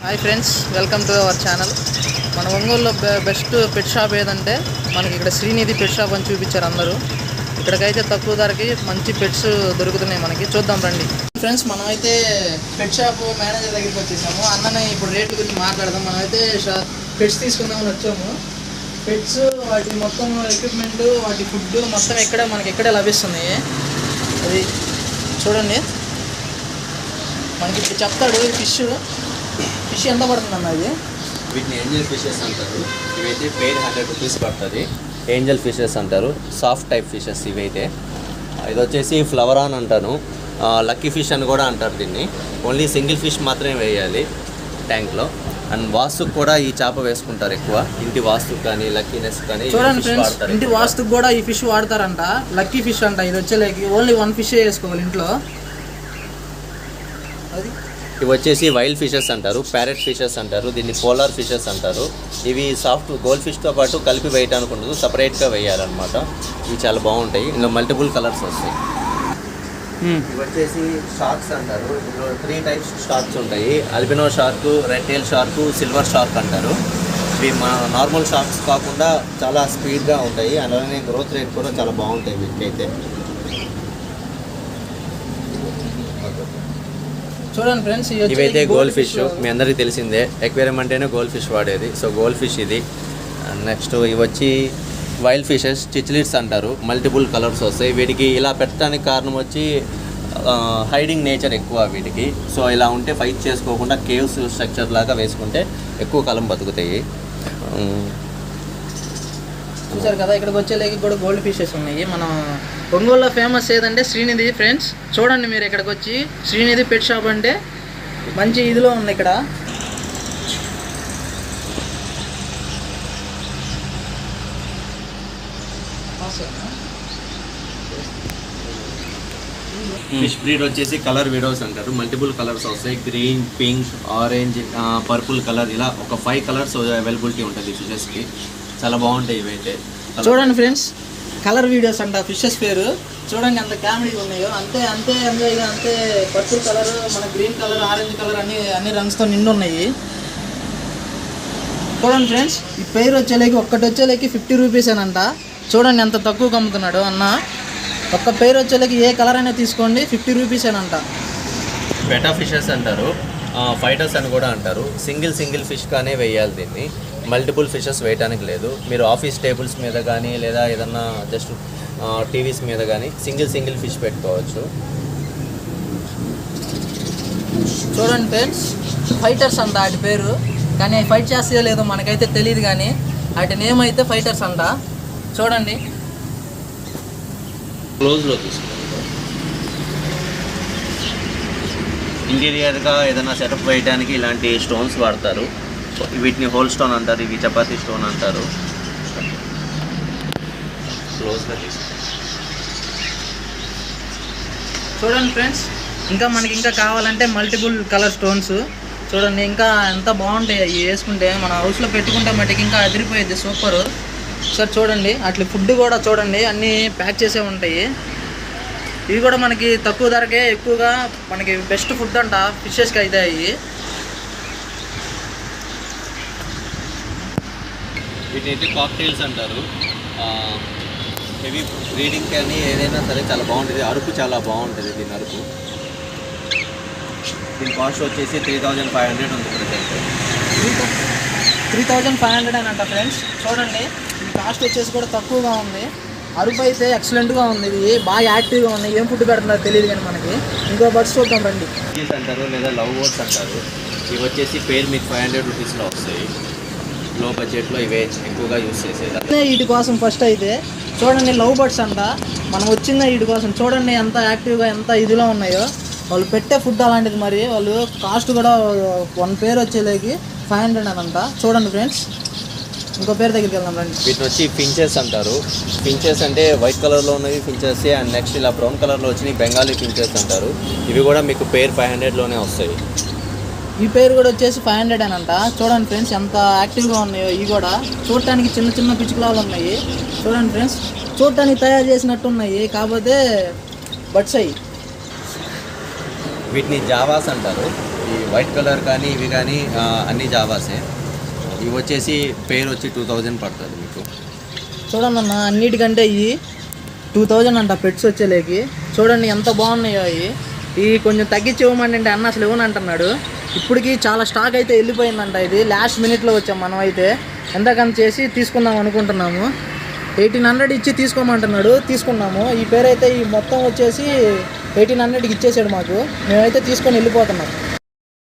Hi friends, welcome to our channel. మన ఒంగోలులో best pet shop ఏదంటే మనకి ఇక్కడ శ్రీనిధి పెట్ షాప్ అని చూపించారు అందరూ. ఇక్కడికైతే తక్కువ ధరకి మంచి పెట్స్ దొరుకుతున్నాయి మనకి. చూద్దాం రండి ఫ్రెండ్స్. మనమైతే పెట్ షాప్ మేనేజర్ దగ్గరికి వచ్చేసాము. అన్ననే ఇప్పుడు రేట్ల గురించి మాట్లాడదాం. మనమైతే పెట్స్ తీసుకుందామని వచ్చాము. పెట్స్ వాటి మొత్తం ఎక్విప్మెంట్, వాటి ఫుడ్ మొత్తం ఇక్కడే లభిస్తున్నాయి. అది చూడండి, మనకి ఇప్పుడు చెప్తాడు. ఫిష్ ఎంత పడుతుంది అన్నది. వీటిని ఏంజల్ ఫిషెస్ అంటారు. ఇవైతే పెయిర్ 100 రూపీస్ పడుతుంది. ఏంజల్ ఫిషెస్ అంటారు, సాఫ్ట్ టైప్ ఫిషెస్ ఇవైతే. ఇది వచ్చేసి ఫ్లవరాన్ అంటాను, లక్కీ ఫిష్ అని కూడా అంటారు దీన్ని. ఓన్లీ సింగిల్ ఫిష్ మాత్రమే వేయాలి ట్యాంక్లో. అండ్ వాస్తుకు కూడా ఈ చేప వేసుకుంటారు ఎక్కువ. ఇంటి వాస్తుకు కానీ లక్కీనెస్ కానీ చూడండి ఫ్రెండ్స్, ఇంటి వాస్తుకు కూడా ఈ ఫిష్ వాడతారంట. లక్కీ ఫిష్ అంట. ఇది వచ్చేలేకి ఓన్లీ 1 ఫిష్ వేసుకోవాలి ఇంట్లో. అది ఇవి వచ్చేసి వైల్డ్ ఫిషెస్ అంటారు, ప్యారెట్ ఫిషెస్ అంటారు, దీన్ని పోలార్ ఫిషెస్ అంటారు. ఇవి సాఫ్ట్ గోల్డ్ ఫిష్తో పాటు కలిపి వేయడానికి ఉండదు, సపరేట్గా వేయాలన్నమాట. ఇవి చాలా బాగుంటాయి. ఇందులో మల్టిపుల్ కలర్స్ వస్తాయి. ఇవి వచ్చేసి షార్క్స్ అంటారు. ఇందులో 3 టైప్స్ షార్క్స్ ఉంటాయి. Albino shark, red tail shark, silver shark అంటారు. ఇవి మన నార్మల్ షార్క్స్ కాకుండా చాలా స్పీడ్గా ఉంటాయి. అలానే గ్రోత్ రేట్ కూడా చాలా బాగుంటాయి వీటికైతే. చూడండి ఫ్రెండ్స్, ఇవైతే గోల్డ్ ఫిష్. మీ అందరికీ తెలిసిందే, ఎక్వేరియం అంటేనే గోల్డ్ ఫిష్ వాడేది. సో గోల్డ్ ఫిష్ ఇది. నెక్స్ట్ ఇవి వచ్చి వైల్డ్ ఫిషెస్, చిచ్లిట్స్ అంటారు. మల్టిపుల్ కలర్స్ వస్తాయి. వీటికి ఇలా పెట్టడానికి కారణం వచ్చి హైడింగ్ నేచర్ ఎక్కువ వీటికి. సో ఇలా ఉంటే ఫైట్ చేసుకోకుండా కేవ్స్ స్ట్రక్చర్ లాగా వేసుకుంటే ఎక్కువ కాలం బతుకుతాయి. చూసారు కదా, ఇక్కడికి వచ్చేలేకి కూడా గోల్డ్ ఫిషెస్ ఉన్నాయి. మనం ఒంగోలులో ఫేమస్ ఏదంటే శ్రీనిధి ఫ్రెండ్స్. చూడండి మీరు ఇక్కడికి వచ్చి, శ్రీనిధి పెట్ షాప్ అంటే మంచి ఇదిలో ఉంది ఇక్కడ. ఫిష్ బ్రీడ్ వచ్చేసి కలర్ విడోస్ అంటారు. మల్టిపుల్ కలర్స్ వస్తాయి. Green, pink, orange, purple colour, ఇలా ఒక 5 కలర్స్ అవైలబిలిటీ ఉంటుంది ఫిషెస్కి. చాలా బాగుంటాయి ఇవైతే. చూడండి ఫ్రెండ్స్, కలర్ వీడియోస్ అంట ఫిషెస్ పేరు. చూడండి ఎంత కామెడీగా ఉన్నాయో. అంతే ఎంజాయ్గా, అంతే పర్పుల్ కలర్, మన గ్రీన్ కలర్, ఆరెంజ్ కలర్ అన్ని రంగ్స్తో నిండు ఉన్నాయి. చూడండి ఫ్రెండ్స్, ఈ పేరు ఒక్కటి వచ్చేలేకి 50 రూపీసేనంట. చూడండి ఎంత తక్కువగా అమ్ముతున్నాడు అన్న. ఒక్క పేరు వచ్చేలేకి ఏ కలర్ అయినా తీసుకోండి, 50 రూపీసేనంట. బెటా ఫిషెస్ అంటారు, ఫైటర్స్ అని కూడా అంటారు. సింగిల్ ఫిష్ కానీ వేయాలి దీన్ని. మల్టిపుల్ ఫిషెస్ వేయడానికి లేదు. మీరు ఆఫీస్ టేబుల్స్ మీద కానీ లేదా ఏదన్నా జస్ట్ టీవీస్ మీద కానీ సింగిల్ ఫిష్ పెట్టుకోవచ్చు. చూడండి ఫ్రెండ్స్, ఫైటర్స్ అంట వాటి పేరు. కానీ అవి ఫైట్ చేస్తే లేదో మనకైతే తెలియదు, కానీ వాటి నేమ్ అయితే ఫైటర్స్ అంట. చూడండి క్లోజ్లో తీసుకుంటాం. ఇంటీరియర్గా ఏదైనా సెటప్ వేయడానికి ఇలాంటి స్టోన్స్ వాడతారు. వీటిని హోల్ స్టోన్ అంటారు, ఇవి చపాతీ స్టోన్ అంటారు. క్లోజ్గా తీసుకుంటాం. చూడండి ఫ్రెండ్స్, మనకి ఇంకా కావాలంటే మల్టిపుల్ కలర్ స్టోన్స్. చూడండి ఇంకా ఎంత బాగుంటాయి అవి వేసుకుంటే. మన హౌస్లో పెట్టుకుంటే మటుకు ఇంకా అదిరిపోయేది, సూపర్. సార్ చూడండి, అట్లా ఫుడ్ కూడా చూడండి అన్నీ ప్యాక్ చేసే ఉంటాయి. ఇవి కూడా మనకి తక్కువ ధరకే ఎక్కువగా మనకి బెస్ట్ ఫుడ్ అంట ఫిషెస్కి అయితే. అవి వీటిని కాక్టైల్స్ అంటారు. హెవీ బ్రీడింగ్ కానీ ఏదైనా సరే చాలా బాగుంటుంది. అరుపు చాలా బాగుంటుంది దీని అరుపు. దీని కాస్ట్ వచ్చేసి 3500 ఉంది ప్రజెంట్. 3500 అని అంట ఫ్రెండ్స్. చూడండి ఈ కాస్ట్ వచ్చేసి కూడా తక్కువగా ఉంది. అరుపు అయితే ఎక్సలెంట్గా ఉంది. ఇది బాగా యాక్టివ్గా ఉన్నాయి. ఏం ఫుడ్ పెడుతున్నారో తెలియదు కానీ మనకి. ఇంకో బర్డ్స్ చూద్దాం రండి. చీజ్ అంటారు లేదా లవ్ బర్డ్స్ అంటారు. ఇవి వచ్చేసి పేర్ మీకు 500 రూపీస్లో వస్తాయి. లో బడ్జెట్లో ఇవే ఎక్కువగా యూస్ చేసేది. వీటి కోసం ఫస్ట్ అయితే చూడండి లవ్ బర్డ్స్ అంట. మనం వచ్చిందా వీటి కోసం. చూడండి ఎంత యాక్టివ్గా, ఎంత ఇదిలో ఉన్నాయో. వాళ్ళు పెట్టే ఫుడ్ అలాంటిది. మరి వాళ్ళు కాస్ట్ కూడా 1 పేరు వచ్చేలేకి 500 అని అంట. చూడండి ఫ్రెండ్స్, ఇంకో పేరు దగ్గరికి వెళ్దాం రండి. వీటిని వచ్చి ఫించెస్ అంటారు. ఫించెస్ అంటే వైట్ కలర్లో ఉన్నవి ఫించెస్. అండ్ నెక్స్ట్ ఇలా బ్రౌన్ కలర్లో వచ్చినాయి బెంగాలీ ఫించెస్ అంటారు. ఇవి కూడా మీకు పేర్ 500లోనే వస్తాయి. ఈ పేరు కూడా వచ్చేసి 500 అని అంట. చూడండి ఫ్రెండ్స్ ఎంత యాక్టివ్గా ఉన్నాయో. ఇవి కూడా చూడటానికి చిన్న పిచ్చుకలాలు ఉన్నాయి. చూడండి ఫ్రెండ్స్, చూడటానికి తయారు చేసినట్టు ఉన్నాయి, కాకపోతే బట్స్ అయ్యి. వీటిని జావాస్ అంటారు. ఈ వైట్ కలర్ కానీ ఇవి కానీ అన్ని జావాసే. ఇవి వచ్చేసి పేరు వచ్చి 2000 పడుతుంది మీకు. చూడండి అన్న, అన్నిటికంటే ఇవి 2000 అంట పెట్స్ వచ్చేలేకి. చూడండి ఎంత బాగున్నాయో అవి. ఇవి కొంచెం తగ్గించి ఇవ్వమండి అంటే అన్న అసలు ఇవ్వనంటున్నాడు. ఇప్పటికి చాలా స్టాక్ అయితే వెళ్ళిపోయిందంట. ఇది లాస్ట్ మినిట్లో వచ్చాం మనం అయితే. ఎంతకని చేసి తీసుకుందాం అనుకుంటున్నాము. 1800 ఇచ్చి తీసుకోమంటున్నాడు, తీసుకున్నాము. ఈ పేరు అయితే ఈ మొత్తం వచ్చేసి 1800కి ఇచ్చేసాడు మాకు. మేమైతే తీసుకొని వెళ్ళిపోతున్నాం.